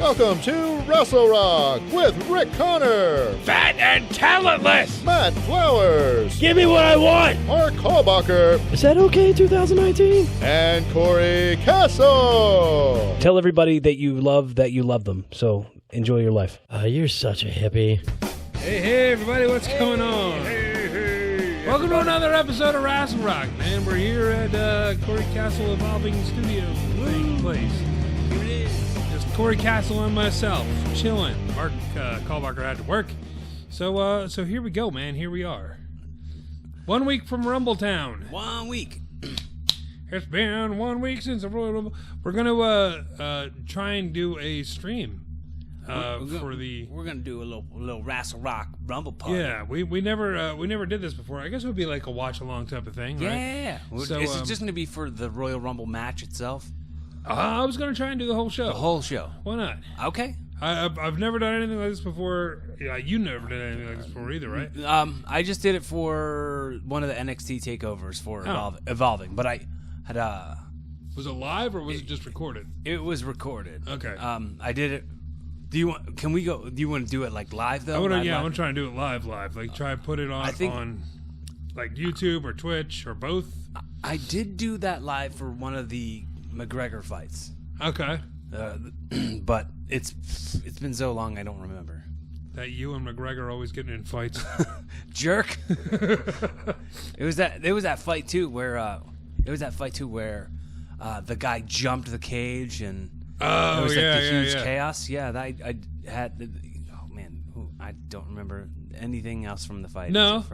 Welcome to Rassle Rock with Rick Connor, Fat and talentless! Matt Flowers, Give me what I want! Mark Hallbacher, Is that okay, 2019? and Corey Castle. Tell everybody that you love them. So enjoy your life. You're such a hippie. Hey, everybody, what's going on? Welcome to another episode of Rassle Rock, man. We're here at Cory Castle Evolving Studio place. Here it is. Just Cory Castle and myself, chilling. Mark Callbacher had to work. So here we go, man. Here we are. 1 week from Rumbletown. 1 week. It's been 1 week since the Royal Rumble. We're going to try and do a stream. We're gonna do a little Rassle Rock Rumble party. Yeah, we never did this before. I guess it would be like a watch along type of thing, right? Yeah. So, is it just gonna be for the Royal Rumble match itself? I was gonna try and do the whole show. The whole show. Why not? Okay. I've never done anything like this before. Yeah, you never did anything like this before either, right? I just did it for one of the NXT takeovers for Evolving, but I had Was it live or was it just recorded? It was recorded. Okay. I did it. Do you want to do it like live though? I want to try and do it live. Like try and put it on like YouTube or Twitch or both. I did do that live for one of the McGregor fights. Okay. But it's been so long I don't remember. That you and McGregor always getting in fights. Jerk. It was that fight too where the guy jumped the cage and it was huge chaos. Yeah, I had. Oh man, I don't remember anything else from the fight. No,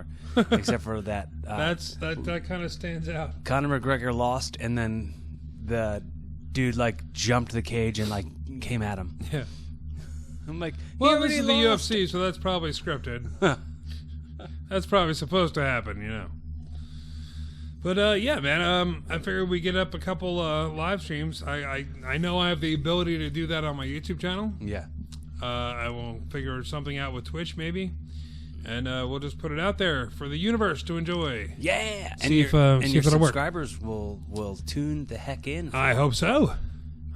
except for that. That kind of stands out. Conor McGregor lost, and then the dude jumped the cage and came at him. Yeah. I'm like, well, this is the UFC, so that's probably scripted. That's probably supposed to happen, you know. But yeah, man, I figured we get up a couple live streams. I know I have the ability to do that on my YouTube channel. Yeah. I will figure something out with Twitch maybe, and we'll just put it out there for the universe to enjoy. Yeah. See if your subscribers will tune the heck in. I hope so.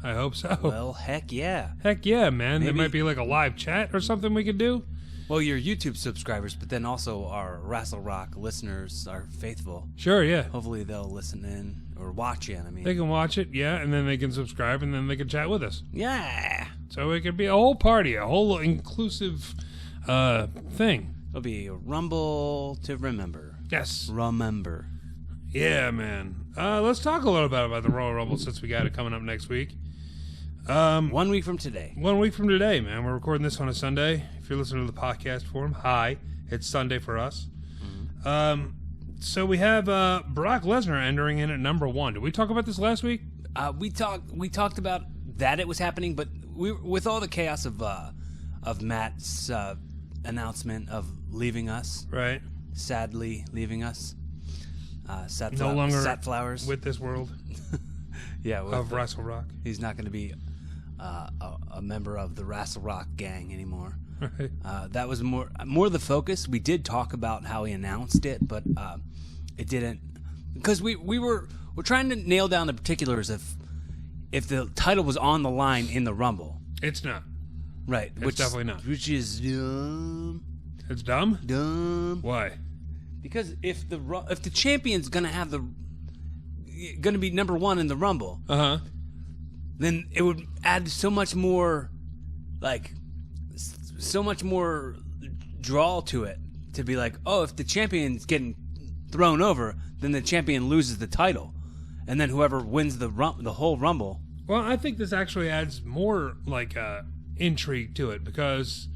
I hope so. Well, heck yeah. Heck yeah, man. There might be like a live chat or something we could do. Well, your YouTube subscribers, but then also our Rassle Rock listeners are faithful. Sure, yeah. Hopefully they'll listen in or watch in. They can watch it, yeah, and then they can subscribe, and then they can chat with us. Yeah. So it could be a whole party, a whole inclusive thing. It'll be a Rumble to remember. Yes. Remember. Yeah, man. Let's talk a little bit about the Royal Rumble since we got it coming up next week. 1 week from today. 1 week from today, man. We're recording this on a Sunday. If you're listening to the podcast form, hi. It's Sunday for us. Mm-hmm. So we have Brock Lesnar entering in at number 1. Did we talk about this last week? We talked about that it was happening, but with all the chaos of Matt's announcement of leaving us, right? Sadly leaving us. No longer Sat Flowers with this world. Yeah, of Rassle Rock. He's not going to be a member of the Rassle Rock gang anymore. Right. That was more the focus. We did talk about how he announced it, but it didn't, because we're trying to nail down the particulars of if the title was on the line in the Rumble. It's not. Right. It's definitely not. Which is dumb. It's dumb? Dumb. Why? Because if the champion's gonna be number 1 in the Rumble, then it would add so much more draw to it, to be like, oh, if the champion's getting thrown over, then the champion loses the title, and then whoever wins the whole Rumble. Well, I think this actually adds more intrigue to it, because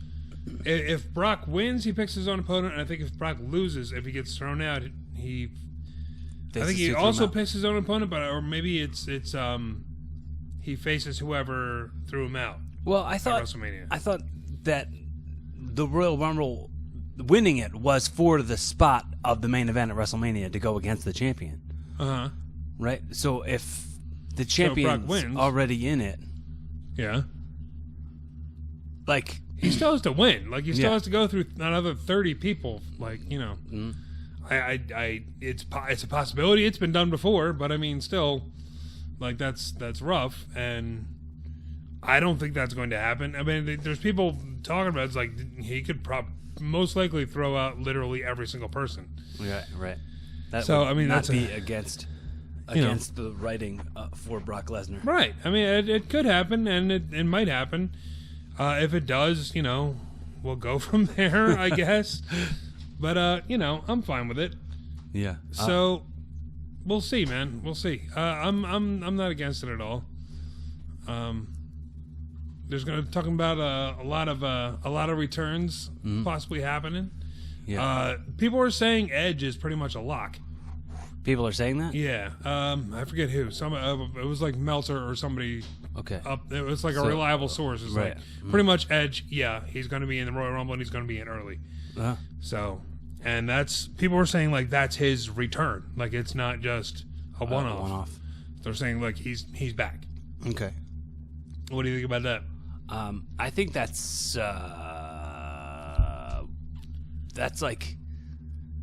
if Brock wins, he picks his own opponent, and I think if Brock loses, if he gets thrown out, he also picks his own opponent, or maybe it's he faces whoever threw him out. Well, I thought that the Royal Rumble winning it was for the spot of the main event at WrestleMania to go against the champion. Right? So if the champion's already in it, yeah, he still has to win. He still has to go through another 30 people. Mm-hmm. It's a possibility. It's been done before, but I mean, still, that's rough. And I don't think that's going to happen. I mean, there's people talking about it's like he could most likely throw out literally every single person. Right. That so would I mean, not that's be against the writing for Brock Lesnar. Right. I mean, it could happen, and it might happen. If it does, we'll go from there, I guess. But I'm fine with it. Yeah. So we'll see, man. We'll see. I'm not against it at all. There's talking about a lot of returns possibly happening. Yeah. People are saying Edge is pretty much a lock. People are saying that? Yeah. I forget who. It was like Meltzer or somebody. Okay. It was like a reliable source. It's right. like pretty much Edge. Yeah, he's going to be in the Royal Rumble and he's going to be in early. So, and people are saying like that's his return. Like it's not just a one-off. One-off. They're saying like he's back. Okay. What do you think about that? I think that's like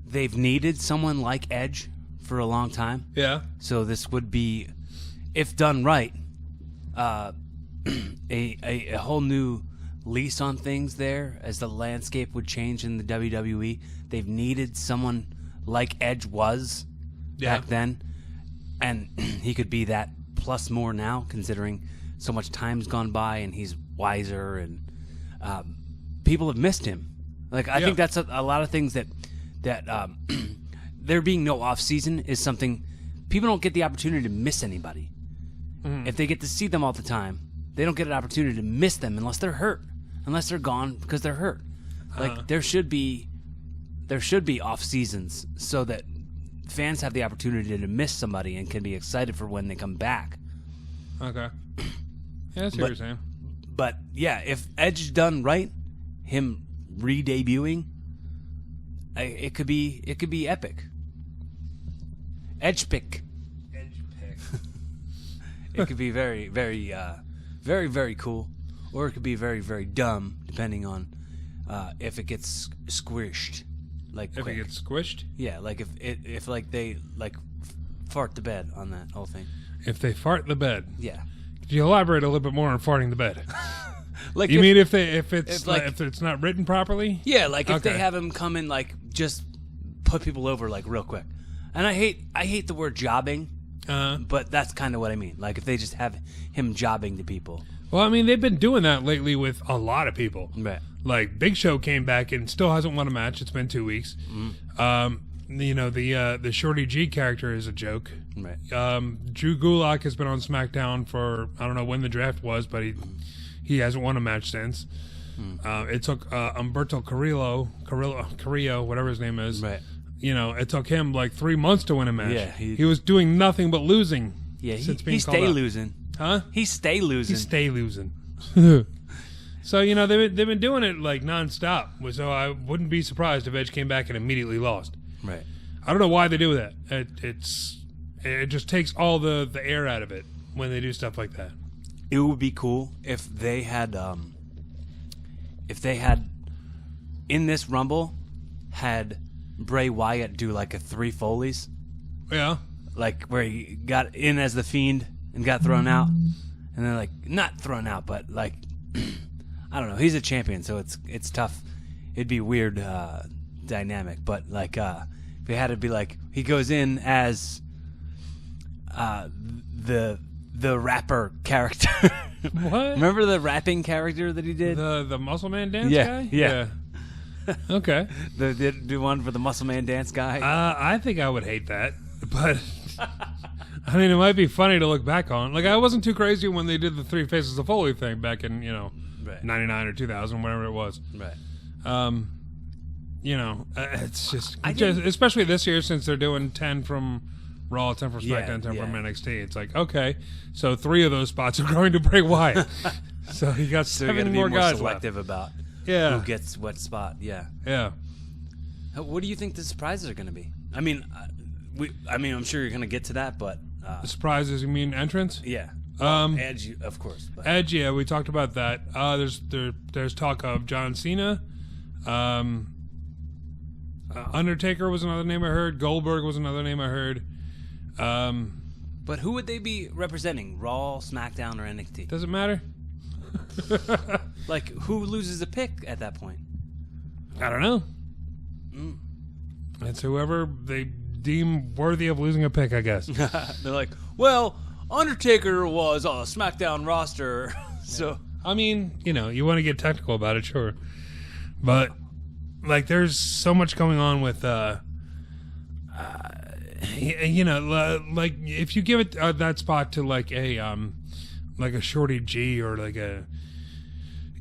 they've needed someone like Edge for a long time. Yeah. So this would be, if done right, a whole new lease on things there as the landscape would change in the WWE. They've needed someone like Edge was back then, and he could be that plus more now, considering so much time's gone by and he's wiser, and people have missed him. Like I think that's a lot of things that there being no off season is something people don't get the opportunity to miss anybody. If they get to see them all the time, they don't get an opportunity to miss them unless they're hurt, unless they're gone because they're hurt. Like there should be off seasons so that fans have the opportunity to miss somebody and can be excited for when they come back. Okay. Yeah, that's what you're saying. But yeah, if Edge done right, him re-debuting, it could be epic. Edge pick. It could be very, very, very, very cool, or it could be very, very dumb, depending on if it gets squished. Like if quick. it gets squished, yeah, like if like they like fart the bed on that whole thing. If they fart the bed, yeah. Could you elaborate a little bit more on farting the bed? Like you mean if it's not written properly? Yeah, like if they have him come in, like just put people over like real quick. And I hate the word jobbing, but that's kind of what I mean. Like if they just have him jobbing to people. Well, I mean they've been doing that lately with a lot of people. Right. Like Big Show came back and still hasn't won a match. It's been 2 weeks. The Shorty G character is a joke. Right. Drew Gulak has been on SmackDown for I don't know when the draft was, but he hasn't won a match since. It took Humberto Carrillo, whatever his name is. Right. It took him like 3 months to win a match. Yeah, he was doing nothing but losing. Yeah, he stay losing. Huh? He stay losing. He stay losing. So they've been doing it like nonstop. So I wouldn't be surprised if Edge came back and immediately lost. Right. I don't know why they do that. It just takes all the air out of it when they do stuff like that. It would be cool if they had in this Rumble had Bray Wyatt do like a 3 Foleys. Yeah. Like where he got in as the Fiend and got thrown out, and then like not thrown out, but like I don't know. He's a champion, so it's tough. It'd be weird dynamic, but like if it had to be like he goes in as the rapper character. What? Remember the rapping character that he did? The Muscle Man dance guy? Yeah. Okay. The one for the Muscle Man dance guy? I think I would hate that, but I mean, it might be funny to look back on. Like, I wasn't too crazy when they did the 3 Faces of Foley thing back in, right. 99 or 2000, whatever it was. Right. It's just especially this year since they're doing 10 from Raw, 10 from SmackDown, 10 from NXT. It's like, okay, so 3 of those spots are going to Bray Wyatt. So he got 7 more guys selective left. About who gets what spot. Yeah. Yeah. What do you think the surprises are going to be? I mean, I'm sure you're going to get to that, but the surprises, you mean entrance? Yeah. Edge, of course. But. Edge, yeah, we talked about that. There's talk of John Cena. Undertaker was another name I heard. Goldberg was another name I heard. But who would they be representing? Raw, SmackDown, or NXT? Does it matter? Like, who loses a pick at that point? I don't know. It's whoever they deem worthy of losing a pick, I guess. They're like, well, Undertaker was on a SmackDown roster, so... I mean, you want to get technical about it, sure. But, like, there's so much going on with, like, if you give it that spot to, like a Shorty G or like a,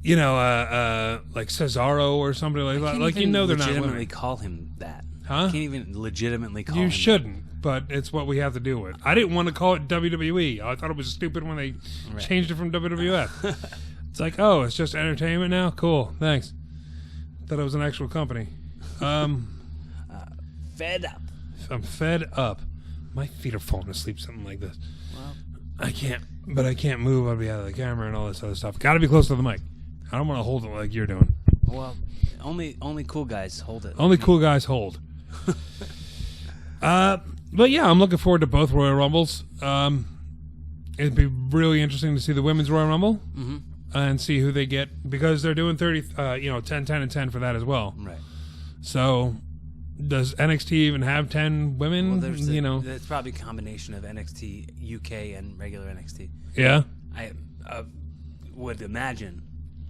like Cesaro or somebody like that. Like, they're not legitimately call him that. Huh? You can't even legitimately call him You shouldn't, but it's what we have to deal with. I didn't want to call it WWE. I thought it was stupid when they changed it from WWF. It's like, oh, it's just entertainment now? Cool, thanks. Thought it was an actual company. Fed up. I'm fed up. My feet are falling asleep, something like this. Well, I can't move. I'll be out of the camera and all this other stuff. Got to be close to the mic. I don't want to hold it like you're doing. Well, only cool guys hold it. Only cool guys hold. But yeah, I'm looking forward to both Royal Rumbles. It'd be really interesting to see the women's Royal Rumble and see who they get, because they're doing 10, 10, and 10 for that as well. Right. So, does NXT even have 10 women? Well, it's probably a combination of NXT UK and regular NXT. Yeah. I would imagine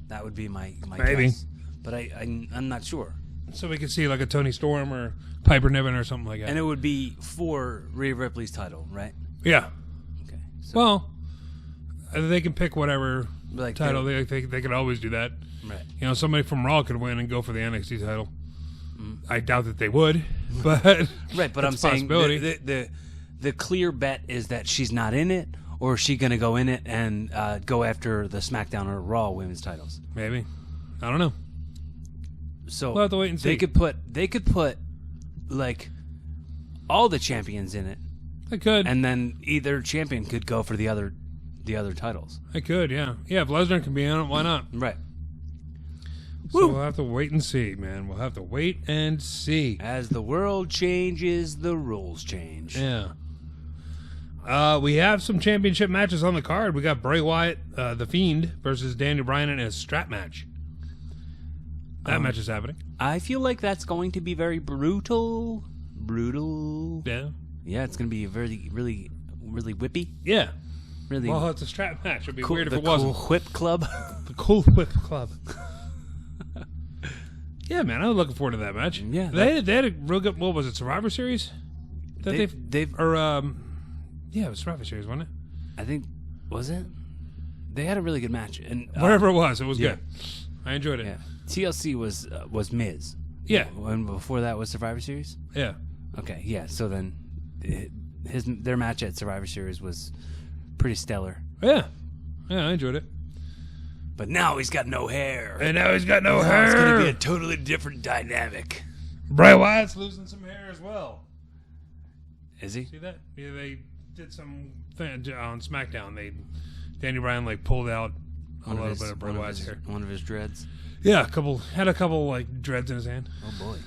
that would be my Maybe. guess. But I'm not sure. So we could see like a Toni Storm or Piper Niven or something like that. And it would be for Rhea Ripley's title, right? Yeah. Okay. So, Well, they can pick whatever like title. They could always do that. Right. Somebody from Raw could win and go for the NXT title. I doubt that they would, but right. But I'm saying the clear bet is that she's not in it, or is she going to go in it and go after the SmackDown or Raw women's titles? Maybe. I don't know. So we'll have to wait and see. They could put like all the champions in it. They could, and then either champion could go for the other titles. They could, yeah. If Lesnar can be on it, why not? Right. So we'll have to wait and see, man. We'll have to wait and see. As the world changes, the rules change. Yeah. We have some championship matches on the card. We got Bray Wyatt, The Fiend, versus Daniel Bryan in a strap match. That match is happening. I feel like that's going to be very brutal. Brutal. Yeah. Yeah, it's going to be very, really, really whippy. Yeah. Really. Well, it's a strap match. It'd be cool, weird if it wasn't. The Cool Whip Club. The Cool Whip Club. Yeah, man, I'm looking forward to that match. Yeah. They had a real good, what was it, Survivor Series? They've yeah, it was Survivor Series, wasn't it? I think, was it? They had a really good match. And whatever it was good. I enjoyed it. Yeah. TLC was Miz. Yeah. And before that was Survivor Series? Yeah. Okay, yeah. So then their match at Survivor Series was pretty stellar. Yeah. Yeah, I enjoyed it. But now he's got no hair. And now he's got no hair. It's going to be a totally different dynamic. Bray Wyatt's losing some hair as well. Is he? See that? Yeah, they did some thing on SmackDown. Daniel Bryan pulled out a little bit of Bray Wyatt's hair. One of his dreads. Yeah, had a couple dreads in his hand. Oh boy.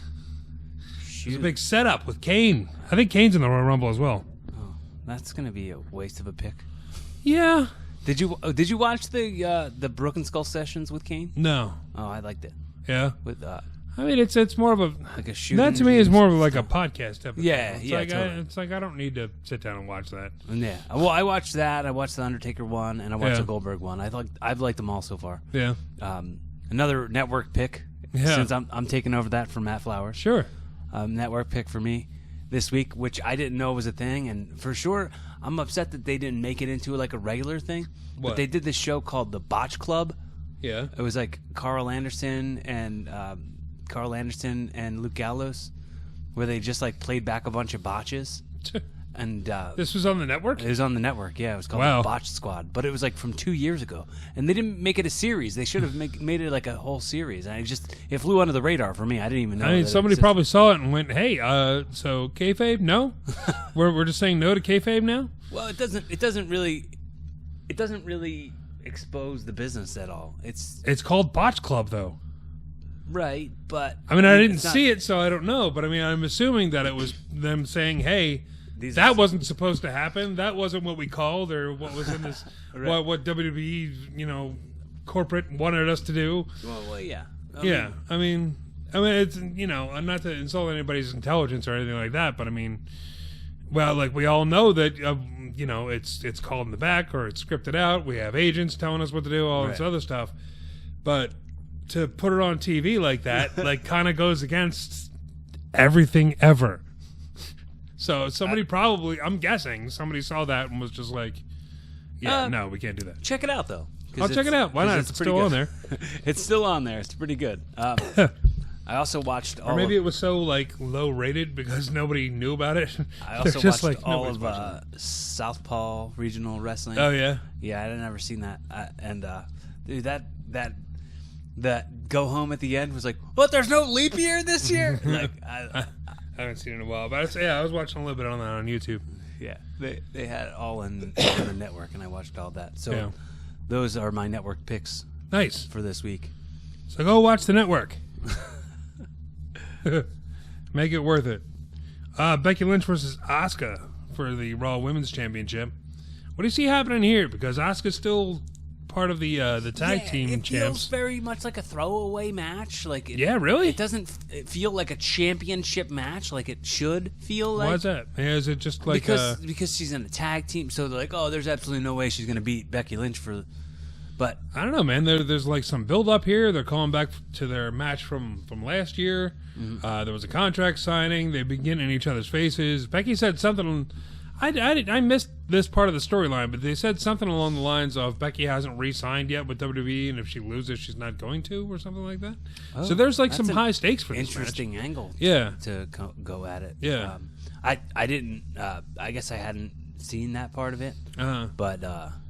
It was a big setup with Kane. I think Kane's in the Royal Rumble as well. Oh, that's going to be a waste of a pick. Yeah. Did you watch the Broken Skull sessions with Kane? No. Oh, I liked it. Yeah. With I mean, it's more of a like a shooting. That to me is more of like a podcast episode. Yeah, Totally. It's like I don't need to sit down and watch that. Yeah. Well, I watched that. I watched the Undertaker one, and I watched the Goldberg one. I've liked them all so far. Yeah. Another network pick. Yeah. Since I'm taking over that from Matt Flowers. Sure. Network pick for me this week, which I didn't know was a thing, and for sure I'm upset that they didn't make it into like a regular thing. What? But they did this show called The Botch Club. Yeah. It was like Carl Anderson and Luke Gallows, where they just played back a bunch of botches. And this was on the network? It was on the network, yeah. It was called The Botch Squad. But it was from 2 years ago. And they didn't make it a series. They should have made it like a whole series. And it flew under the radar for me. I didn't even know. I mean, somebody probably saw it and went, hey, so kayfabe? No? we're just saying no to kayfabe now? Well, it doesn't really expose the business at all. It's called Botch Club, though. Right, but I mean, I didn't see it, so I don't know. But I mean, I'm assuming that it was them saying, hey, that wasn't supposed to happen. That wasn't what we called, or what was in this. Right. What WWE, corporate wanted us to do. Well, yeah. I mean, it's, not to insult anybody's intelligence or anything like that, but I mean, well, like we all know that, it's called in the back or it's scripted out. We have agents telling us what to do, all this other stuff. But to put it on TV like that, like kind of goes against everything ever. So somebody probably, I'm guessing, somebody saw that and was just like, no, we can't do that. Check it out, though. I'll check it out. Why not? It's still on there. It's still on there. It's pretty good. I also watched all or maybe it was so like low rated because nobody knew about it. I also watched all of Southpaw Regional Wrestling. Oh, yeah? Yeah, I had never seen that. Dude, that go home at the end was like, what, there's no leap year this year? Like, I haven't seen it in a while, but I was watching a little bit on that on YouTube. Yeah, they had it all in the network, and I watched all that. So those are my network picks. Nice for this week. So go watch the network. Make it worth it. Becky Lynch versus Asuka for the Raw Women's Championship. What do you see happening here? Because Asuka's still part of the tag team it champs. Feels very much like a throwaway match. Like really? It doesn't feel like a championship match like it should feel like. Why is that? Is it just like because she's in a tag team, so they're like, oh, there's absolutely no way she's going to beat Becky Lynch for. But I don't know, man. There's like some build up here. They're calling back to their match from last year. Mm-hmm. There was a contract signing. They've been getting in each other's faces. Becky said something. I missed this part of the storyline, but they said something along the lines of Becky hasn't re-signed yet with WWE, and if she loses, she's not going to, or something like that. Oh, so there's like some high stakes for this interesting match. Angle. To go at it. Yeah. I didn't. I guess I hadn't seen that part of it. But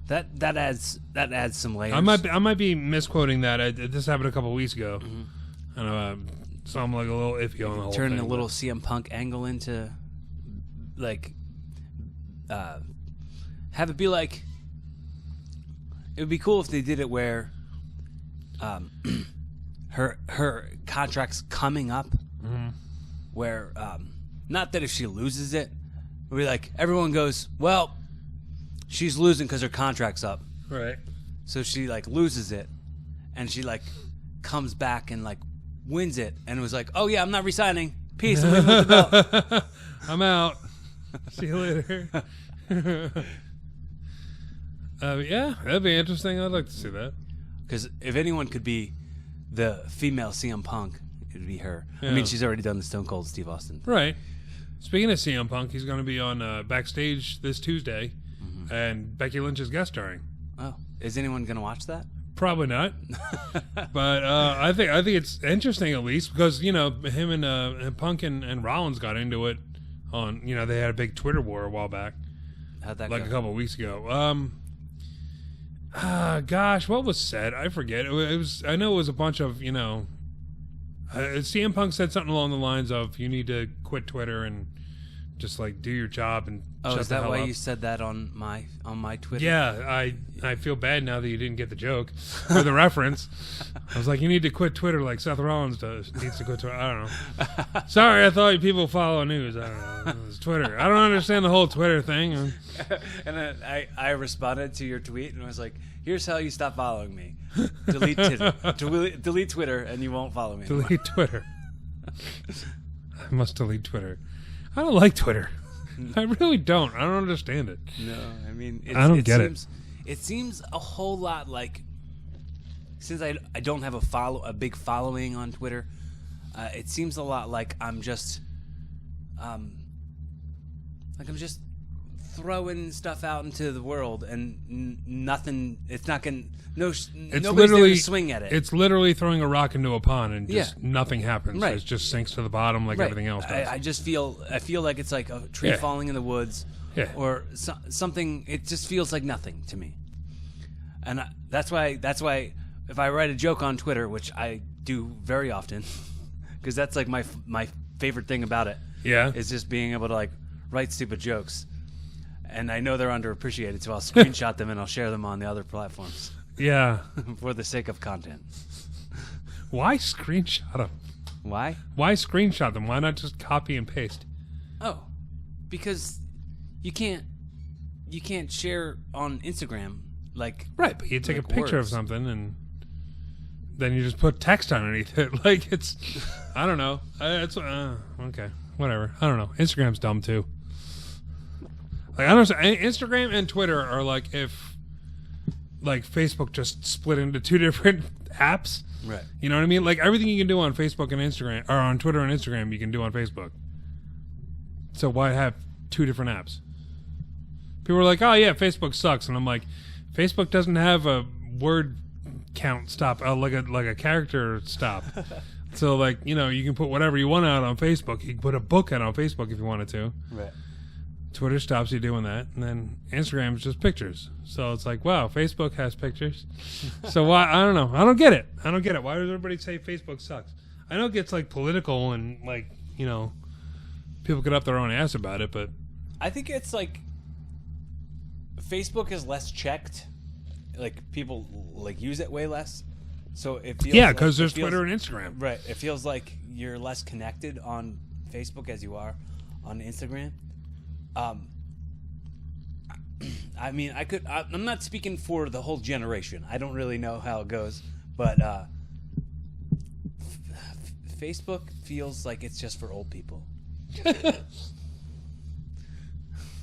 that adds some layers. I might be misquoting that. This happened a couple of weeks ago. Mm-hmm. And so I'm like a little iffy on the whole thing. Turning a little CM Punk angle into like. Have it be like it would be cool if they did it where her contract's coming up, where not that if she loses it, it would be like everyone goes, well, she's losing because her contract's up, right? So she like loses it, and she like comes back and like wins it, and it was like, oh yeah, I'm not resigning. Peace. I'm leaving with the belt. I'm out. See you later. Yeah, that'd be interesting. I'd like to see that. Because if anyone could be the female CM Punk, it would be her. Yeah. I mean, she's already done the Stone Cold Steve Austin thing. Right. Speaking of CM Punk, he's going to be on Backstage this Tuesday, and Becky Lynch is guest starring. Oh, is anyone going to watch that? Probably not. But I think it's interesting at least because him and Punk and Rollins got into it. They had a big Twitter war a while back. How'd that go? A couple of weeks ago. Gosh, what was said? I forget. It was. I know it was a bunch of CM Punk said something along the lines of, "You need to quit Twitter and just like do your job and." Oh, is that why up. You said that on my Twitter? Yeah, I feel bad now that you didn't get the joke or the reference. I was like, you need to quit Twitter like Seth Rollins needs to quit Twitter. I don't know. Sorry, I thought people follow news. I don't know. It's Twitter. I don't understand the whole Twitter thing. And then I responded to your tweet and was like, here's how you stop following me. Delete Twitter. Delete Twitter and you won't follow me anymore. Delete Twitter. I must delete Twitter. I don't like Twitter. I really don't. I don't understand it. No, I mean, I don't get it. It seems a whole lot like, since I don't have a big following on Twitter, it seems a lot like I'm just throwing stuff out into the world and nothing. It's not going. Nobody's there to swing at it. It's literally throwing a rock into a pond and just nothing happens. Right. It just sinks to the bottom like everything else does. I feel like it's like a tree falling in the woods, or something. It just feels like nothing to me, and that's why if I write a joke on Twitter, which I do very often, because that's like my favorite thing about it. Yeah, is just being able to like write stupid jokes, and I know they're underappreciated, so I'll screenshot them and I'll share them on the other platforms. Yeah. For the sake of content. Why screenshot them? Why? Why screenshot them? Why not just copy and paste? Oh, because you can't share on Instagram like right, but you take a picture of something and then you just put text underneath it. Like, it's, I don't know. It's okay, whatever. I don't know. Instagram's dumb too. Like, I don't know. Instagram and Twitter are like if, like, Facebook just split into two different apps. Right. You know what I mean? Like, everything you can do on Facebook and Instagram, or on Twitter and Instagram, you can do on Facebook. So why have two different apps? People are like, oh yeah, Facebook sucks, and I'm like, Facebook doesn't have a word count stop, like a character stop. So, like, you know, you can put whatever you want out on Facebook. You can put a book out on Facebook if you wanted to. Right. Twitter stops you doing that, and then Instagram is just pictures. So it's like, wow, Facebook has pictures. So why? I don't know. I don't get it. Why does everybody say Facebook sucks? I know it gets like political and like, you know, people get up their own ass about it, but I think it's like Facebook is less checked. Like, people like use it way less. So it feels because there's Twitter and Instagram. Right. It feels like you're less connected on Facebook as you are on Instagram. I mean, I'm not speaking for the whole generation. I don't really know how it goes, but Facebook feels like it's just for old people.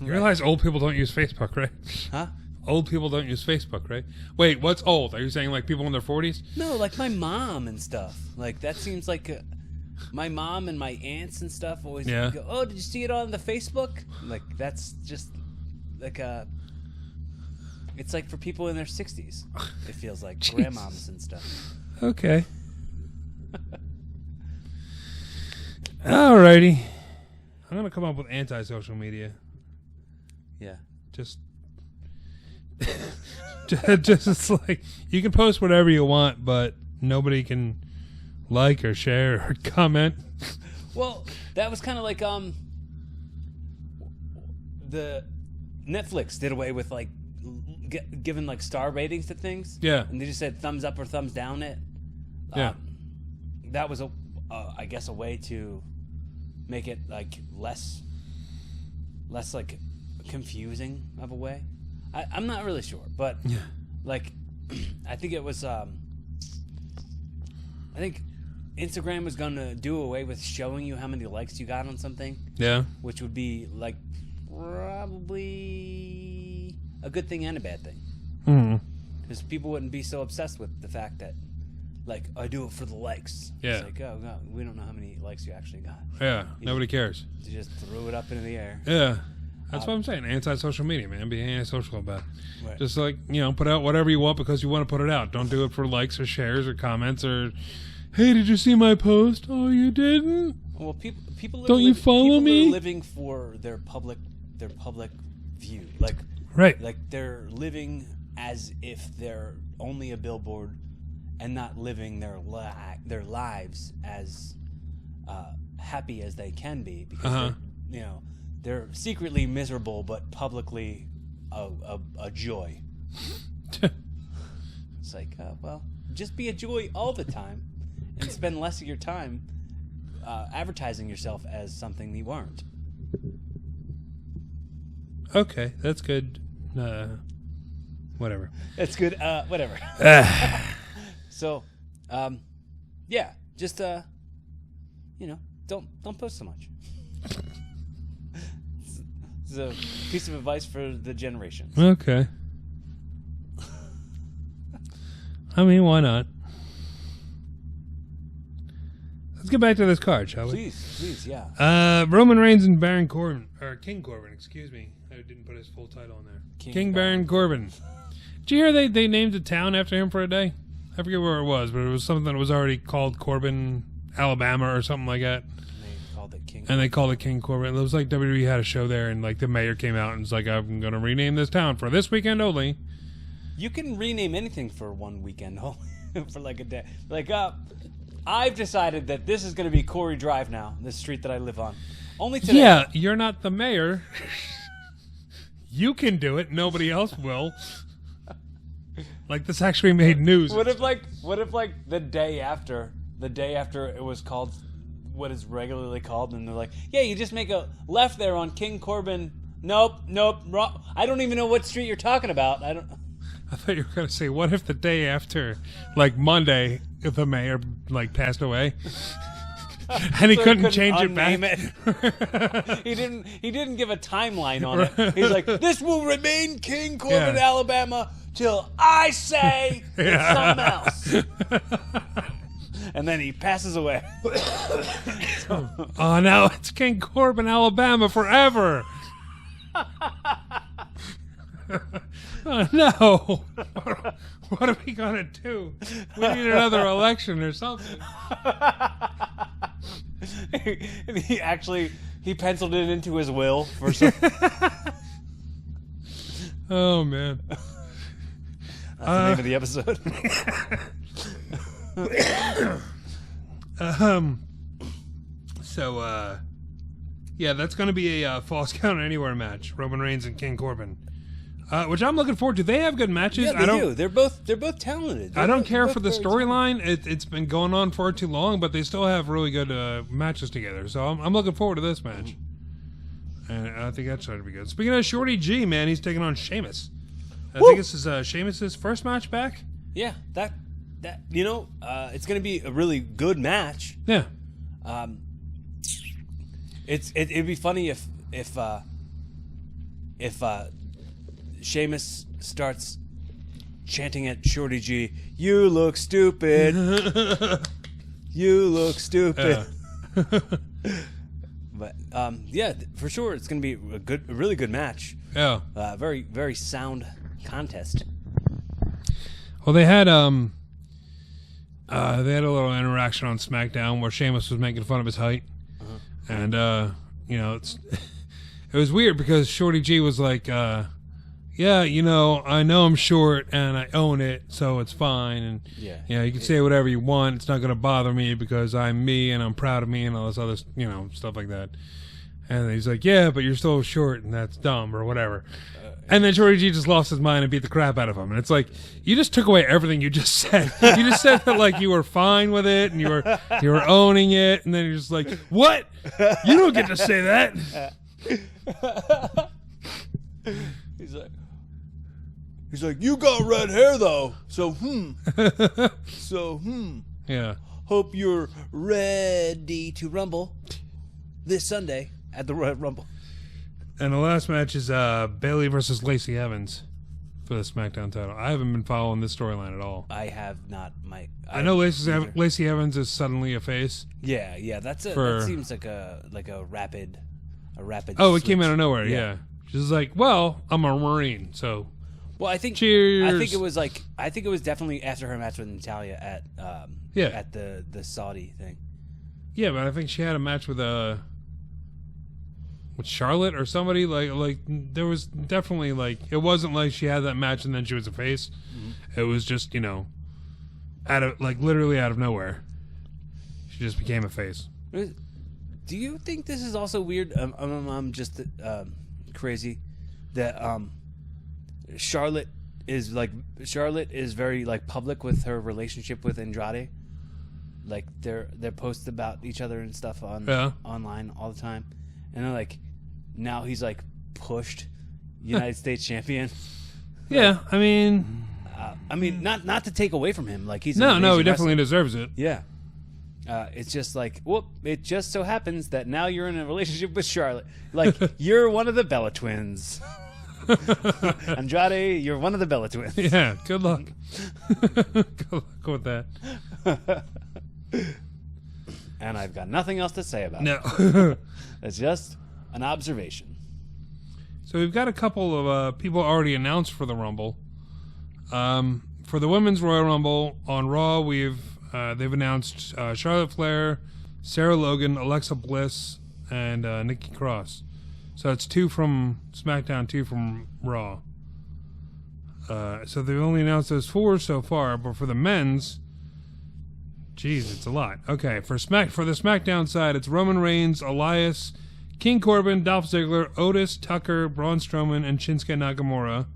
You realize old people don't use Facebook, right? Huh? Old people don't use Facebook, right? Wait, what's old? Are you saying like people in their 40s? No, like my mom and stuff. Like, that seems like my mom and my aunts and stuff always go, oh, did you see it on the Facebook? Like, that's just like it's like for people in their 60s. It feels like grandmoms and stuff. Okay. Alrighty. I'm going to come up with anti-social media. Yeah. Just it's like, you can post whatever you want, but nobody can like or share or comment. Well, that was kind of like the Netflix did away with like giving like star ratings to things. Yeah. And they just said thumbs up or thumbs down it. Yeah. That was I guess a way to make it like less like confusing of a way. I'm not really sure, but like I think it was I think Instagram was going to do away with showing you how many likes you got on something. Yeah. Which would be like probably a good thing and a bad thing. Because people wouldn't be so obsessed with the fact that, like, I do it for the likes. Yeah. It's like, oh, no, we don't know how many likes you actually got. Yeah. Nobody cares. You just threw it up into the air. Yeah. That's what I'm saying. Anti-social media, man. Be anti-social about it. Right. Just like, you know, put out whatever you want because you want to put it out. Don't do it for likes or shares or comments or, hey, did you see my post? Oh, you didn't? Well, people don't you follow me? People are living for their public view. Like, right. Like, they're living as if they're only a billboard and not living their lives as happy as they can be because they're secretly miserable but publicly a joy. It's like, well, just be a joy all the time and spend less of your time advertising yourself as something you aren't. Okay, that's good. Whatever. That's good. Whatever. So, yeah, just don't post so much. It's a piece of advice for the generation. Okay. I mean, why not? Let's get back to this card, shall we? Please, yeah. Roman Reigns and Baron Corbin, or King Corbin, excuse me. I didn't put his full title on there. King Baron Corbin. Did you hear they named a town after him for a day? I forget where it was, but it was something that was already called Corbin, Alabama, or something like that. They called it King Corbin. It was like WWE had a show there, and like the mayor came out and was like, "I'm going to rename this town for this weekend only." You can rename anything for one weekend only, for like a day. Like, I've decided that this is going to be Corey Drive now, this street that I live on. Only today. Yeah, you're not the mayor. You can do it. Nobody else will. Like, this actually made news. What if the day after it was called what is regularly called, and they're like, yeah, you just make a left there on King Corbin. Nope, wrong. I don't even know what street you're talking about. I thought you were going to say, what if the day after, like Monday, the mayor like passed away. And he couldn't change it back. He didn't give a timeline on it. He's like, this will remain King Corbin, Alabama, till I say it's something else. And then he passes away. Oh, now it's King Corbin, Alabama forever. Oh, no. What are we going to do? We need another election or something. He penciled it into his will for some. Oh, man. That's the name of the episode. Yeah, that's going to be a Falls Count Anywhere match. Roman Reigns and King Corbin. Which I'm looking forward to. They have good matches. Yeah, they do. They're both talented. I don't care for the storyline. It's been going on far too long, but they still have really good matches together. So I'm looking forward to this match. And I think that's going to be good. Speaking of Shorty G, man, he's taking on Sheamus. I think this is Sheamus's first match back. Yeah, that it's going to be a really good match. Yeah. It'd be funny if Sheamus starts chanting at Shorty G, "You look stupid. You look stupid." But yeah, for sure, it's going to be a really good match. Yeah. Very, very sound contest. Well, they had a little interaction on SmackDown where Sheamus was making fun of his height, and it was weird because Shorty G was like, "Yeah, I know I'm short and I own it, so it's fine, and you can say whatever you want. It's not going to bother me because I'm me and I'm proud of me and all this other stuff like that." And he's like, "Yeah, but you're still short and that's dumb or whatever." And then Shorty G just lost his mind and beat the crap out of him. And it's like, you just took away everything you just said. You just said that like you were fine with it and you were owning it, and then you're just like, "What? You don't get to say that." He's like, "You got red hair though, so Yeah. Hope you're ready to rumble this Sunday at the Royal Rumble." And the last match is Bayley versus Lacey Evans for the SmackDown title. I haven't been following this storyline at all. I have not. I know Lacey Evans is suddenly a face. Yeah. That seems like a rapid. Oh, it switch. came out of nowhere. Yeah. She's like, "Well, I'm a Marine, so." Well, I think. Cheers. I think it was definitely after her match with Natalya at the Saudi thing. Yeah, but I think she had a match with Charlotte or somebody. Like there was definitely it wasn't like she had that match and then she was a face. Mm-hmm. It was just literally out of nowhere, she just became a face. Do you think this is also weird? I'm just crazy that Charlotte is very public with her relationship with Andrade. Like they're posts about each other and stuff online all the time, and they're like, now he's pushed United States champion. Yeah, I mean, not to take away from him, he's no, he definitely deserves it. Yeah, it's just it just so happens that now you're in a relationship with Charlotte. You're one of the Bella twins. Andrade, you're one of the Bella twins. Yeah, good luck. Good luck with that. And I've got nothing else to say about it. No. It's just an observation. So we've got a couple of people already announced for the Rumble. For the Women's Royal Rumble on Raw, they've announced Charlotte Flair, Sarah Logan, Alexa Bliss, and Nikki Cross. So it's 2 from SmackDown, 2 from Raw. So they've only announced those 4 so far, but for the men's, geez, it's a lot. Okay, for the SmackDown side, it's Roman Reigns, Elias, King Corbin, Dolph Ziggler, Otis, Tucker, Braun Strowman, and Shinsuke Nakamura.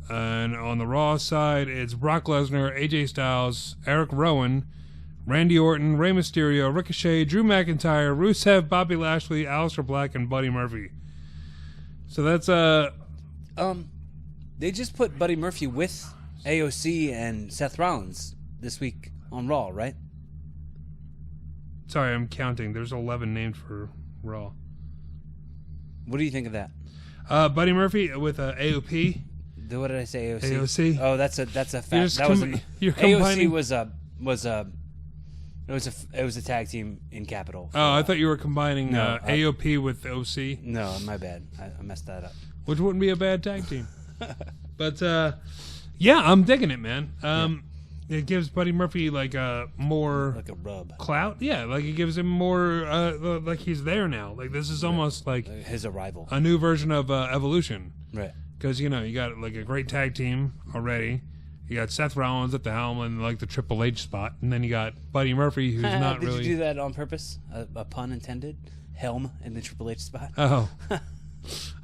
And on the Raw side, it's Brock Lesnar, AJ Styles, Eric Rowan, Randy Orton, Rey Mysterio, Ricochet, Drew McIntyre, Rusev, Bobby Lashley, Aleister Black, and Buddy Murphy. So that's they just put Buddy Murphy with AOC and Seth Rollins this week on Raw, right? Sorry, I'm counting. There's 11 named for Raw. What do you think of that? Buddy Murphy with AOP. What did I say? AOC. AOC. Oh, that's a fact. You're AOC combining. it was a tag team in Capital. Oh, I thought you were combining No, AOP with OC, No, my bad. I messed that up. which wouldn't be a bad tag team. But yeah, I'm digging it, man. It gives Buddy Murphy like more Like a rub. clout. Yeah, like it gives him more like he's there now. Like this is almost like His arrival. a new version of Evolution. Right. Because, you got like a great tag team already. You got Seth Rollins at the helm and like the Triple H spot. And then you got Buddy Murphy, who's not Did really... you do that on purpose? A pun intended? Helm in the Triple H spot? Oh.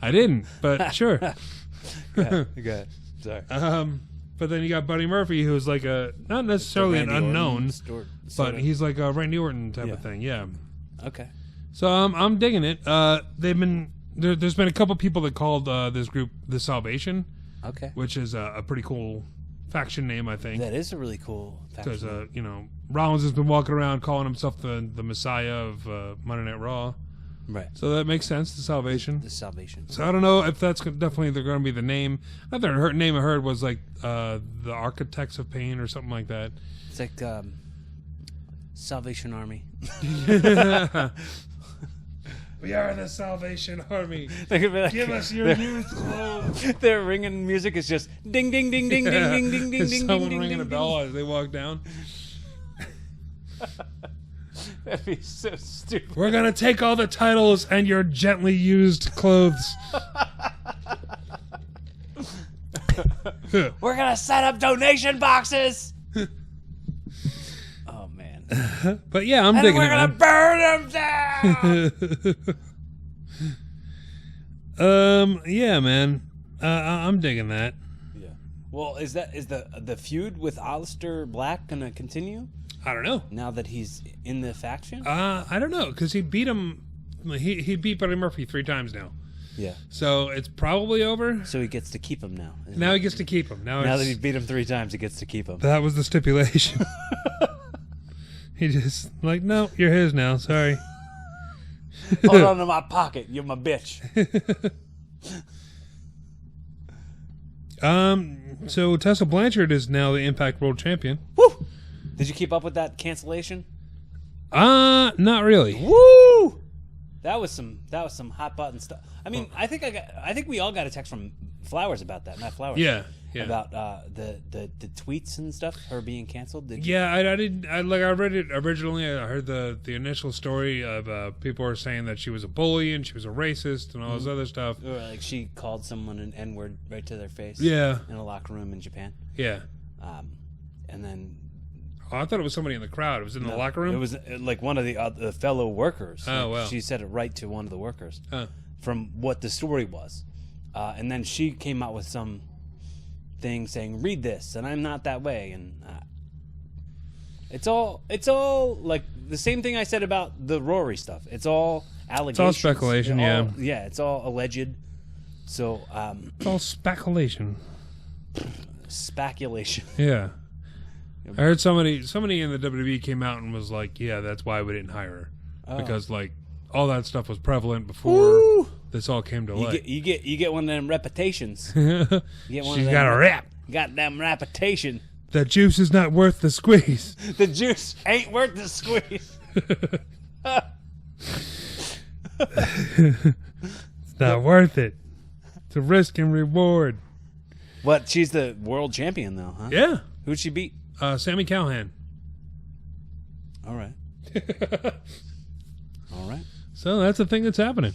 I didn't, but sure. Go ahead. Sorry. But then you got Buddy Murphy, who's like not necessarily an unknown, but he's like a Randy Orton type of thing. Yeah. Okay. So I'm digging it. There's been a couple people that called this group The Salvation. Okay. Which is a pretty cool faction name, I think. That is a really cool faction. Because, Rollins has been walking around calling himself the Messiah of Monday Night Raw. Right. So that makes sense, The Salvation. The Salvation. So I don't know if that's definitely going to be the name. Another name I heard was like the Architects of Pain or something like that. It's like Salvation Army. We are the Salvation Army. Give us your youth clothes. Their ringing music is just ding, ding, ding, ding, ding, ding, ding, ding, ding, someone ding, ringing ding, a bell as they walk down. That'd be so stupid. We're going to take all the titles and your gently used clothes. We're going to set up donation boxes. Oh, man. But yeah, I'm digging it. And we're going to burn them down. Yeah, man. I'm digging that. Yeah. Well, is the feud with Aleister Black going to continue? I don't know. Now that he's in the faction? I don't know, because he beat him. He beat Buddy Murphy 3 times now. Yeah. So it's probably over. So he gets to keep him now. Now he gets to keep him. Now that he's beat him 3 times, he gets to keep him. That was the stipulation. He just like, no, you're his now. Sorry. Hold on to my pocket. You're my bitch. So Tessa Blanchard is now the Impact World Champion. Woo! Did you keep up with that cancellation? Not really. Woo! That was some hot button stuff. I mean, I think we all got a text from Flowers about that. Matt Flowers. Yeah. About the tweets and stuff, her being canceled. Did you? Yeah, I didn't. I read it originally. I heard the initial story of people were saying that she was a bully and she was a racist and all this other stuff. Or like she called someone an N-word right to their face. Yeah. In a locker room in Japan. Yeah. And then. Oh, I thought it was somebody in the crowd. It was in the locker room? It was like one of the fellow workers. Oh, wow. She said it right to one of the workers. Oh. From what the story was. And then she came out with some thing saying, read this, and I'm not that way. And it's all like the same thing I said about the Rory stuff. It's all allegations. It's all speculation, yeah. Yeah, it's all alleged. So, it's all speculation. Speculation. Yeah. I heard somebody in the WWE came out and was like, yeah, that's why we didn't hire her. Because, like, all that stuff was prevalent before this all came to light. You get one of them reputations. She's got a rap. Goddamn reputation. The juice is not worth the squeeze. The juice ain't worth the squeeze. It's not worth it. It's a risk and reward. What? She's the world champion, though, huh? Yeah. Who'd she beat? Sammy Callahan. All right. All right. So that's the thing that's happening.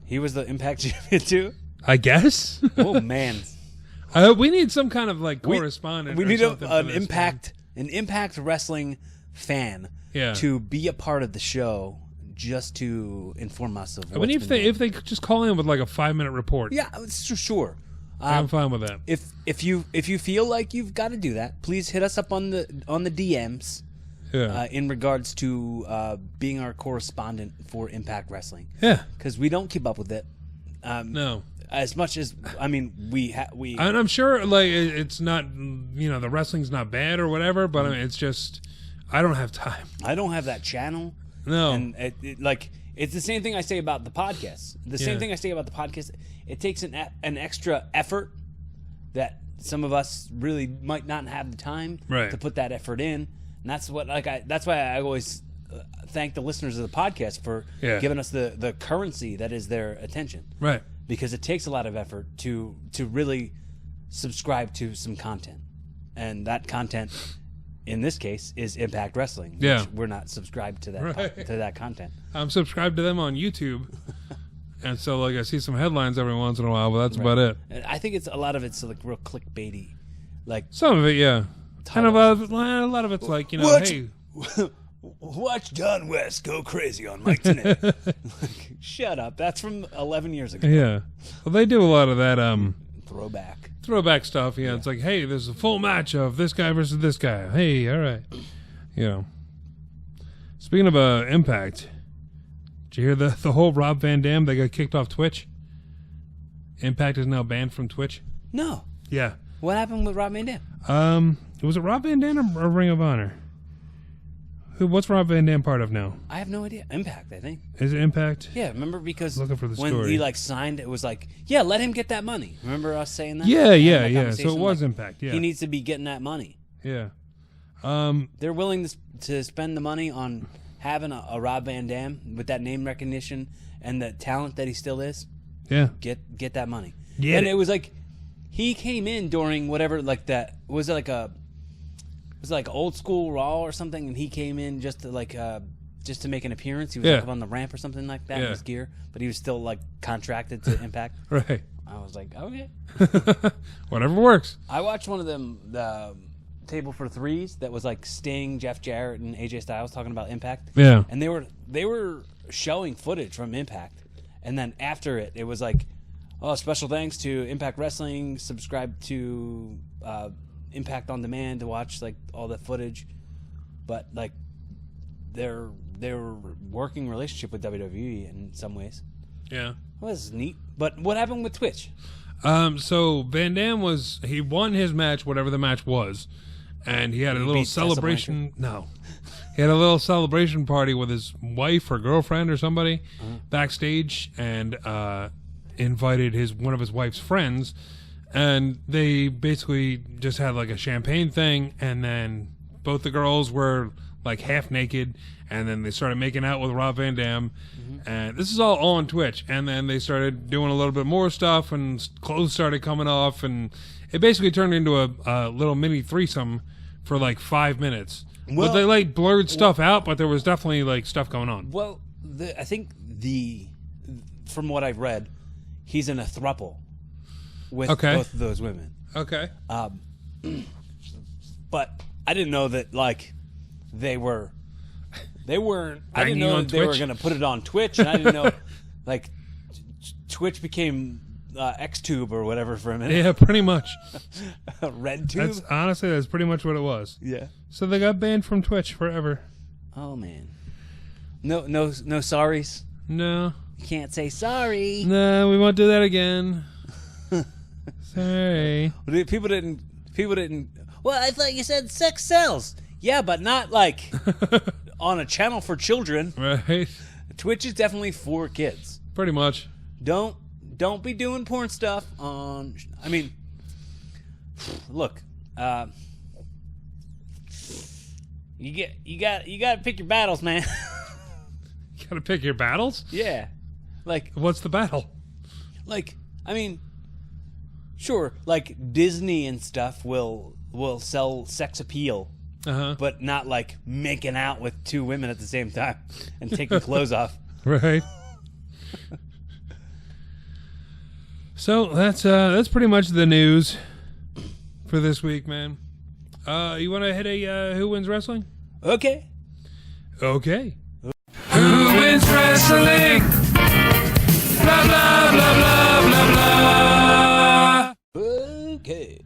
He was the Impact champion too? I guess. Oh, man. We need some kind of like correspondent. We need an Impact Wrestling fan to be a part of the show just to inform us of what's if they could just call in with like a 5-minute report. Yeah, sure. I'm fine with that. If you feel like you've got to do that, please hit us up on the DMs. Yeah. In regards to being our correspondent for Impact Wrestling. Yeah. Because we don't keep up with it. No. as much as we and I'm sure like it's not, the wrestling's not bad or whatever, but it's just I don't have time. I don't have that channel. No, and it's the same thing I say about the podcast. Same thing I say about the podcast. It takes an extra effort that some of us really might not have the time to put that effort in, and that's what that's why I always thank the listeners of the podcast for giving us the currency that is their attention. Right. Because it takes a lot of effort to really subscribe to some content. And that content, in this case, is Impact Wrestling. Yeah. Which we're not subscribed to that content. I'm subscribed to them on YouTube. And so, I see some headlines every once in a while, but that's about it. And I think a lot of it's real clickbaity. Some of it, yeah. And a lot of it's hey... Watch John West go crazy on Mike Tenay. Shut up. That's from 11 years ago. Yeah. Well, they do a lot of that throwback stuff. Yeah. It's like, hey, there's a full match of this guy versus this guy. Hey, all right. Speaking of Impact, did you hear the whole Rob Van Dam? They got kicked off Twitch. Impact is now banned from Twitch. No. Yeah. What happened with Rob Van Dam? Was it Rob Van Dam or Ring of Honor? What's Rob Van Dam part of now? I have no idea. Impact, I think. Is it Impact? Yeah, remember because looking for the when story. he signed, it was let him get that money. Remember us saying that? Yeah. So it was Impact. Yeah, he needs to be getting that money. Yeah. They're willing to spend the money on having a Rob Van Dam with that name recognition and the talent that he still is. Yeah. Get that money. Yeah. And it was he came in during whatever that was it was old school Raw or something, and he came in just to make an appearance. He was up on the ramp or something like that in his gear, but he was still contracted to Impact. Right. I was like, okay, whatever works. I watched one of them, the Table for Threes, that was Sting, Jeff Jarrett, and AJ Styles talking about Impact. Yeah. And they were showing footage from Impact, and then after it was special thanks to Impact Wrestling. Subscribe to Impact on Demand to watch all that footage, but their working relationship with WWE in some ways. Yeah, well, this is neat. But what happened with Twitch? So Van Dam he won his match, whatever the match was, and he had a little celebration. No, he had a little celebration party with his wife or girlfriend or somebody backstage, and invited one of his wife's friends. And they basically just had a champagne thing, and then both the girls were half naked, and then they started making out with Rob Van Dam. And this is all on Twitch. And then they started doing a little bit more stuff, and clothes started coming off, and it basically turned into a little mini threesome for 5 minutes. Well, but they blurred stuff out, but there was definitely stuff going on. Well, I think from what I've read, he's in a throuple with both of those women. Okay. But I didn't know that they weren't. I didn't know that they were going to put it on Twitch, and I didn't know Twitch became XTube or whatever for a minute. Yeah, pretty much. RedTube. That's pretty much what it was. Yeah. So they got banned from Twitch forever. Oh man. No sorries. No. You can't say sorry. No, we won't do that again. Sorry. People didn't. Well, I thought you said sex sells. Yeah, but not on a channel for children. Right. Twitch is definitely for kids. Pretty much. Don't be doing porn stuff on. Look. You got to pick your battles, man. You got to pick your battles? Yeah. What's the battle? Sure, Disney and stuff will sell sex appeal, but not making out with two women at the same time and taking clothes off. Right. So that's pretty much the news for this week, man. You want to hit a Who Wins Wrestling? Okay. Who wins wrestling? Blah blah blah blah blah blah. Okay.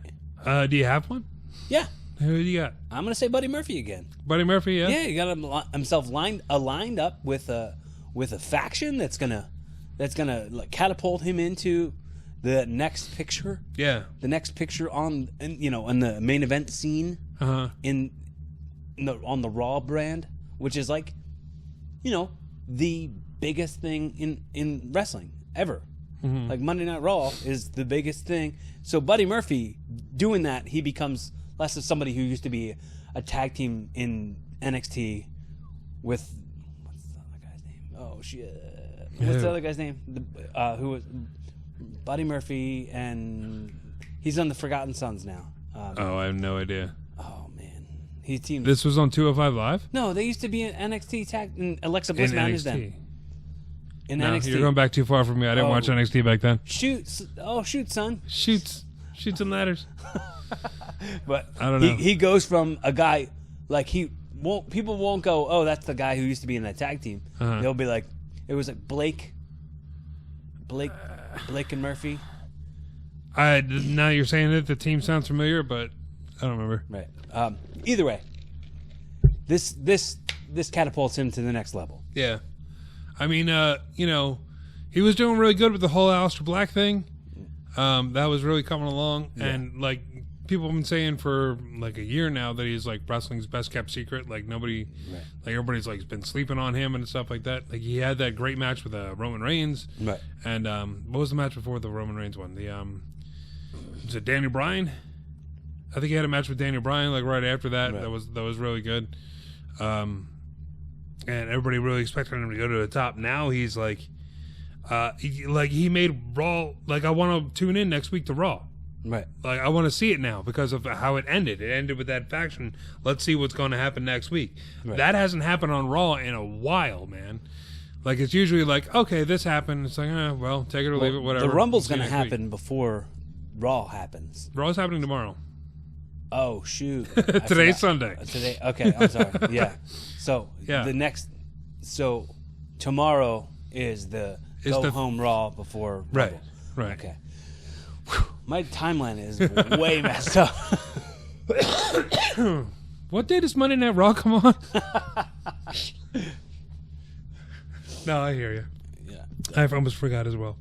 Do you have one? Yeah. Who do you got? I'm gonna say Buddy Murphy again. Buddy Murphy, yeah. Yeah, he got himself lined up with a faction that's gonna catapult him into the next picture. Yeah. The next picture on the main event scene on the Raw brand, which is like, the biggest thing in wrestling ever. Mm-hmm. Like Monday Night Raw is the biggest thing. So Buddy Murphy doing that, he becomes less of somebody who used to be a tag team in NXT with what's the other guy's name? Oh shit! What's the other guy's name? Who was Buddy Murphy, and he's on the Forgotten Sons now. I have no idea. Oh man, he's teamed. This was on 205 Live. No, they used to be in NXT tag. And Alexa Bliss managed them. In NXT. You're going back too far for me. I didn't watch NXT back then. Shoot, son. Shoots and ladders. But I don't know. He goes from a guy like people won't go, oh, that's the guy who used to be in that tag team. They'll be like, it was like Blake and Murphy. Now you're saying it, the team sounds familiar, but I don't remember. Right. Either way, this catapults him to the next level. Yeah. I mean, he was doing really good with the whole Aleister Black thing. That was really coming along, and like people have been saying for like a year now that he's like wrestling's best kept secret. Like nobody, like everybody's like been sleeping on him and stuff like that. Like he had that great match with Roman Reigns, right? And what was the match before the Roman Reigns one? Was it Daniel Bryan? I think he had a match with Daniel Bryan like right after that. Right. That was really good. And everybody really expected him to go to the top. Now he's like, he made Raw. Like I want to tune in next week to Raw. Right. Like I want to see it now because of how it ended. It ended with that faction. Let's see what's going to happen next week. Right. That hasn't happened on Raw in a while, man. Like it's usually like, okay, this happened. It's like, well, take it or leave it, whatever. The Rumble's going to happen before Raw happens. Raw's happening tomorrow. Oh shoot! Today's Sunday. Today, okay. I'm sorry. Yeah. So So tomorrow is the home Raw before Rumble. Right. Okay. Whew. My timeline is way messed up. What day does Monday Night Raw come on? No, I hear you. Yeah. I almost forgot as well.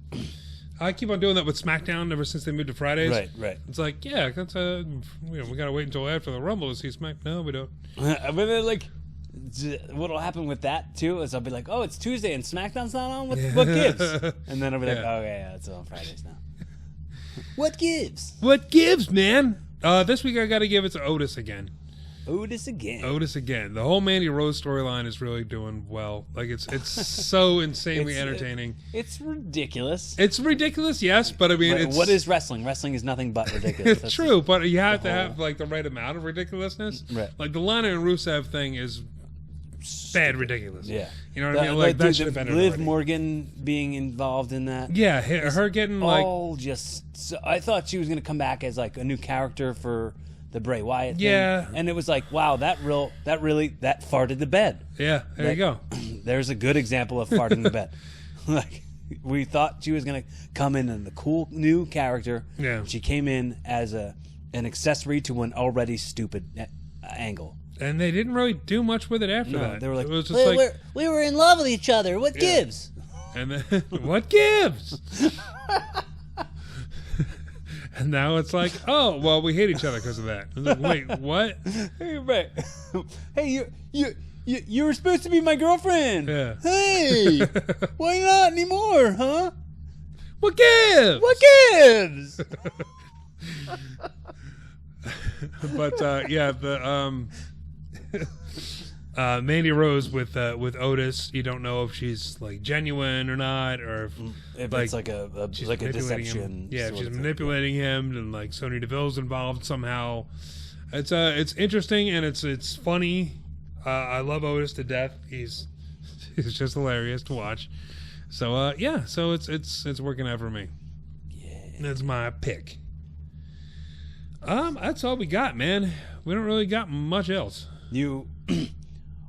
I keep on doing that with SmackDown ever since they moved to Fridays. Right. It's like, yeah, that's we gotta wait until after the Rumble to see Smack. No, we don't. But then, like, what'll happen with that too is I'll be like, oh, it's Tuesday and SmackDown's not on. What gives? And then I'll be like, okay, yeah, it's on Fridays now. What gives? What gives, man? This week I got to give it to Otis again. Otis again. The whole Mandy Rose storyline is really doing well. Like it's so insanely entertaining. It's ridiculous. It's ridiculous, yes, but I mean, what is wrestling? Wrestling is nothing but ridiculous. It's true, but you have to have like the right amount of ridiculousness. Right. Like the Lana and Rusev thing is bad ridiculous. Yeah. You know what I mean? Like that should have been Liv Morgan being involved in that. Yeah, her getting I thought she was going to come back as like a new character for the Bray Wyatt thing. Yeah. And it was like, wow, that farted the bed. Yeah, there you go. There's a good example of farting the bed. Like, we thought she was going to come in a cool new character. Yeah. She came in as an accessory to an already stupid angle. And they didn't really do much with it after that. They were like, it was just we were in love with each other. What gives? And then, what gives? And now it's like, oh, well, we hate each other because of that. I was like, wait, what? Hey, you were supposed to be my girlfriend. Yeah. Hey, why not anymore, huh? What gives? What gives? But Mandy Rose with Otis, you don't know if she's like genuine or not, or if it's like a deception. Him. Yeah, she's manipulating him, and like Sonya Deville's involved somehow. It's interesting and it's funny. I love Otis to death. He's just hilarious to watch. So so it's working out for me. Yeah, that's my pick. That's all we got, man. We don't really got much else. You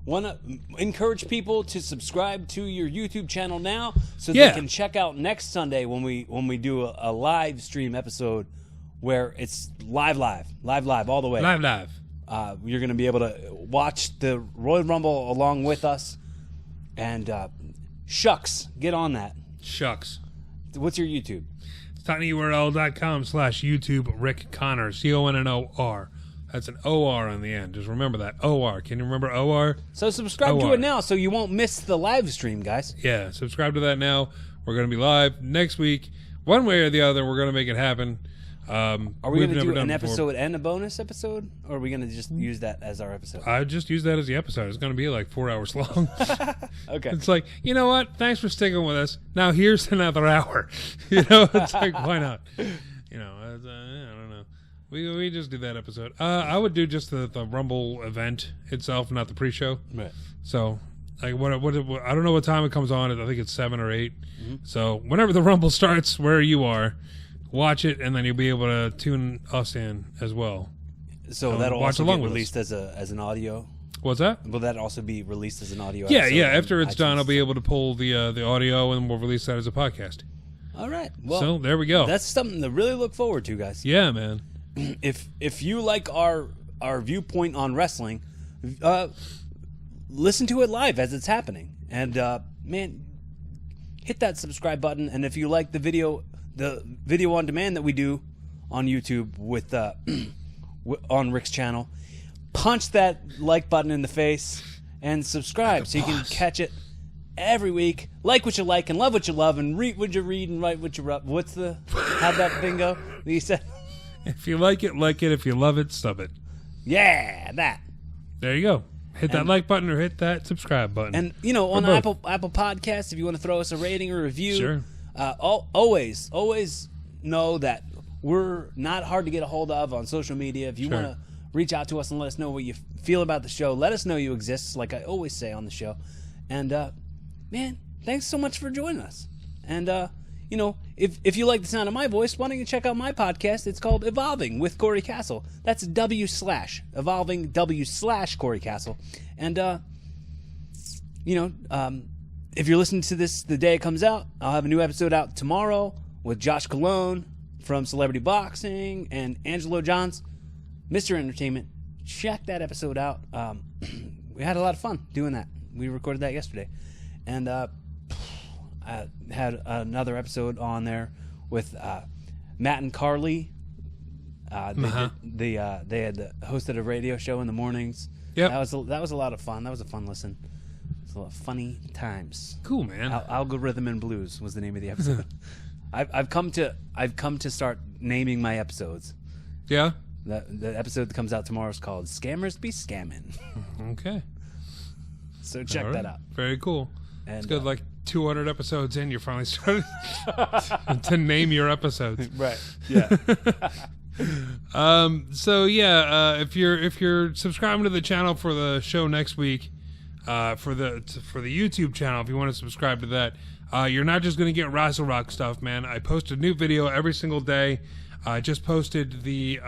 want to encourage people to subscribe to your YouTube channel now so they can check out next Sunday when we do a live stream episode where it's live all the way. Live. You're going to be able to watch the Royal Rumble along with us. And Shucks, get on that. Shucks. What's your YouTube? tinyurl.com/YouTube Rick Connor, CONNOR. That's an OR on the end. Just remember that. OR. Can you remember OR? So subscribe to it now so you won't miss the live stream, guys. Yeah, subscribe to that now. We're going to be live next week. One way or the other, we're going to make it happen. Are we going to do an episode and a bonus episode? Or are we going to just use that as our episode? I just use that as the episode. It's going to be like 4 hours long. Okay. It's like, you know what? Thanks for sticking with us. Now here's another hour. It's like, why not? I don't know. We just do that episode. I would do just the Rumble event itself, not the pre-show. Right. So, like, what I don't know what time it comes on. I think it's 7 or 8. Mm-hmm. So, whenever the Rumble starts, where you are, watch it, and then you'll be able to tune us in as well. So that'll also get released as an audio. What's that? Will that also be released as an audio? Yeah. After it's done, I'll be able to pull the audio, and we'll release that as a podcast. All right. Well, so there we go. That's something to really look forward to, guys. Yeah, man. If you like our viewpoint on wrestling, listen to it live as it's happening, and man, hit that subscribe button. And if you like the video on demand that we do on YouTube with on Rick's channel, punch that like button in the face and subscribe so you can catch it every week. Like what you like and love what you love and read what you read and write what you write. How'd that bingo that you said? If you like it, like it. If you love it, sub it. Yeah, that. There you go. Hit that like button or hit that subscribe button. And, on Apple Podcasts, if you want to throw us a rating or review, sure. Always know that we're not hard to get a hold of on social media. If you want to reach out to us and let us know what you feel about the show, let us know you exist, like I always say on the show. And, man, thanks so much for joining us. And, if you like the sound of my voice, why don't you check out my podcast? It's called Evolving with Corey Castle. That's Evolving Corey Castle. And, if you're listening to this the day it comes out, I'll have a new episode out tomorrow with Josh Colon from Celebrity Boxing and Angelo Johns, Mr. Entertainment. Check that episode out. We had a lot of fun doing that. We recorded that yesterday. And I had another episode on there with Matt and Carly. They had hosted a radio show in the mornings. Yep. That was a lot of fun. That was a fun listen. It's a lot of funny times. Cool, man. Algorithm and Blues was the name of the episode. I've come to start naming my episodes. Yeah. The episode that comes out tomorrow is called "Scammers Be Scamming." Okay. So check that out. Very cool. And, it's good. Like 200 episodes in, you're finally starting to name your episodes. Right. Yeah. If you're subscribing to the channel for the show next week, for the YouTube channel, if you want to subscribe to that, you're not just going to get Rassle Rock stuff, man. I post a new video every single day. I just posted the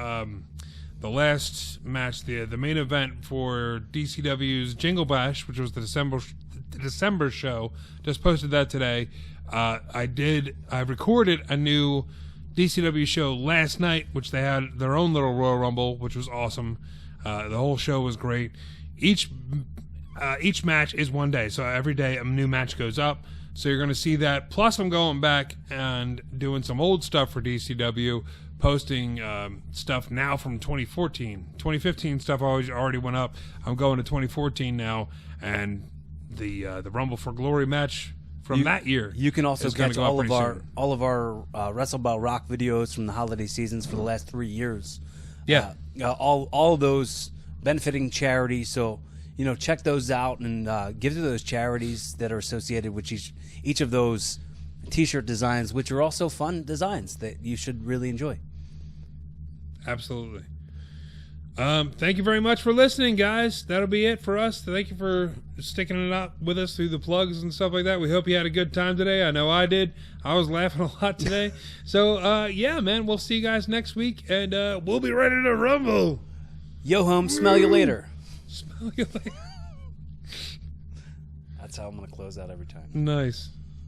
last match, the main event for DCW's Jingle Bash, which was the December show. Just posted that today. I recorded a new DCW show last night, which they had their own little Royal Rumble, which was awesome. The whole show was great. Each match is one day, so every day a new match goes up. So you're going to see that. Plus, I'm going back and doing some old stuff for DCW, posting stuff now from 2014. 2015 stuff already went up. I'm going to 2014 now, and the Rumble for Glory match from that year. You can also catch all of our Wrestle About Rock videos from the holiday seasons for the last 3 years. Yeah, all of those benefiting charities. So check those out and give to those charities that are associated with each of those T-shirt designs, which are also fun designs that you should really enjoy. Absolutely. Thank you very much for listening, guys. That'll be it for us. Thank you for sticking it out with us through the plugs and stuff like that. We hope you had a good time today. I know I did. I was laughing a lot today. So, yeah, man, we'll see you guys next week, and we'll be ready to rumble. Yo, home. Smell you later. Smell you later. That's how I'm going to close out every time. Nice.